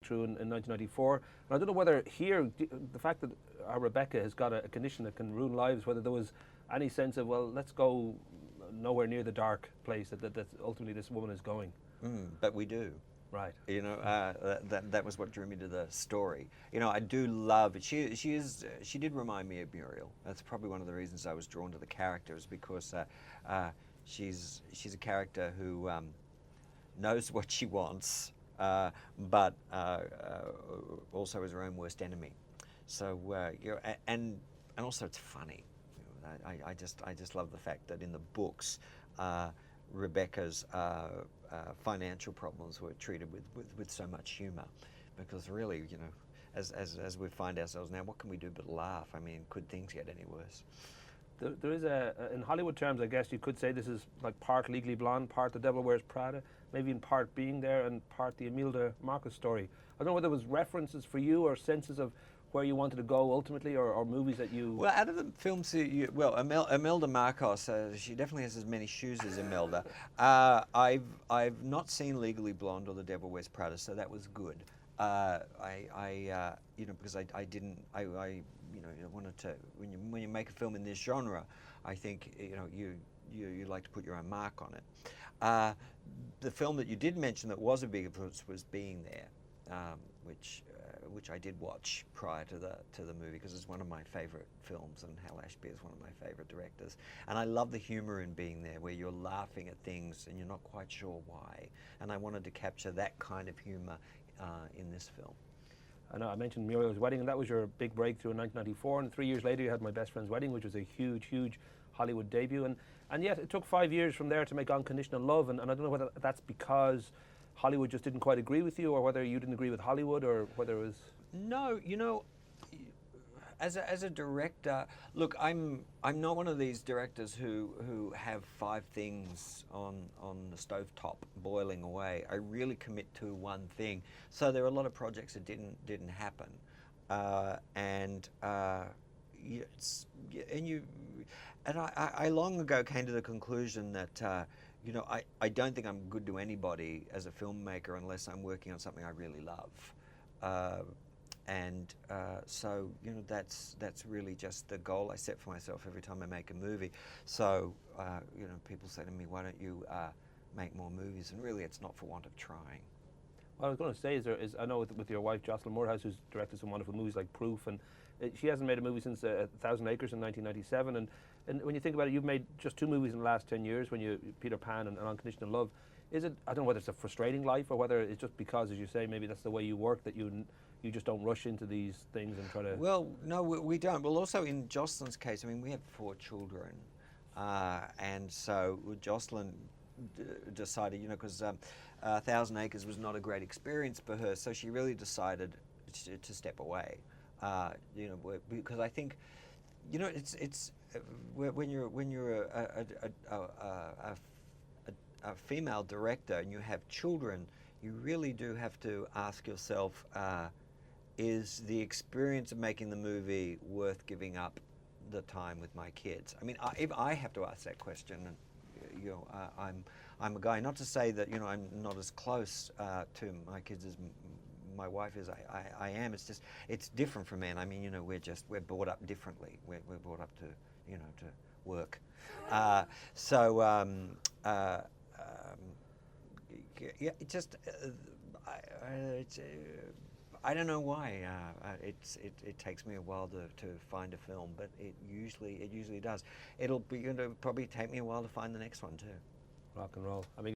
breakthrough in 1994. And I don't know whether here, the fact that our Rebecca has got a condition that can ruin lives, whether there was any sense of, well, let's go nowhere near the dark place that ultimately this woman is going. But we do. Right. You know, that was what drew me to the story. You know, I do love it. She did remind me of Muriel. That's probably one of the reasons I was drawn to the character, is because she's a character who knows what she wants, but also is her own worst enemy. So you know, and also it's funny. You know, I just love the fact that in the books, Rebecca's financial problems were treated with so much humor, because really, you know, as we find ourselves now, what can we do but laugh? I mean, could things get any worse? There is in Hollywood terms, I guess you could say this is like part Legally Blonde, part The Devil Wears Prada, maybe in part Being There and part the Imelda Marcos story. I don't know whether there was references for you or senses of where you wanted to go ultimately, or movies that you... Well, out of the films, Imelda Marcos, she definitely has as many shoes as Imelda. I've not seen Legally Blonde or The Devil Wears Prada, so that was good. You know, because I you know, wanted to, when you make a film in this genre, I think, you know, you like to put your own mark on it. The film that you did mention that was a big influence was Being There, which I did watch prior to the movie, because it's one of my favorite films, and Hal Ashby is one of my favorite directors. And I love the humor in Being There, where you're laughing at things and you're not quite sure why. And I wanted to capture that kind of humor in this film. I know I mentioned Muriel's Wedding, and that was your big breakthrough in 1994, and 3 years later you had My Best Friend's Wedding, which was a huge Hollywood debut, and yet it took 5 years from there to make Unconditional Love, and I don't know whether that's because Hollywood just didn't quite agree with you, or whether you didn't agree with Hollywood, or whether it was... No, you know, as a director, look, I'm not one of these directors who have 5 things on the stovetop boiling away. I really commit to one thing. So there are a lot of projects that didn't happen, I long ago came to the conclusion that you know, I don't think I'm good to anybody as a filmmaker unless I'm working on something I really love. So, you know, that's really just the goal I set for myself every time I make a movie. So, you know, people say to me, why don't you make more movies? And really, it's not for want of trying. What I was going to say is I know with your wife, Jocelyn Moorhouse, who's directed some wonderful movies like Proof, and she hasn't made a movie since 1,000 Acres in 1997, and when you think about it, you've made just 2 movies in the last 10 years, Peter Pan and Unconditional Love. Is it, I don't know whether it's a frustrating life, or whether it's just because, as you say, maybe that's the way you work, that you just don't rush into these things and try to... Well, no, we don't. Well, also in Jocelyn's case, I mean, we have 4 children, and so Jocelyn decided, you know, because 1,000 Acres was not a great experience for her, so she really decided to step away. You know, because I think, you know, it's when you're a female director and you have children, you really do have to ask yourself, is the experience of making the movie worth giving up the time with my kids? I mean, if I have to ask that question, and you know, I'm a guy. Not to say that, you know, I'm not as close to my kids as my wife is. I am. It's just, it's different for men. I mean, you know, we're brought up differently. We're brought up to, you know, to work. Yeah, it just I don't know why. It takes me a while to find a film, but it usually does. It'll probably take me a while to find the next one too. Rock and roll. I mean.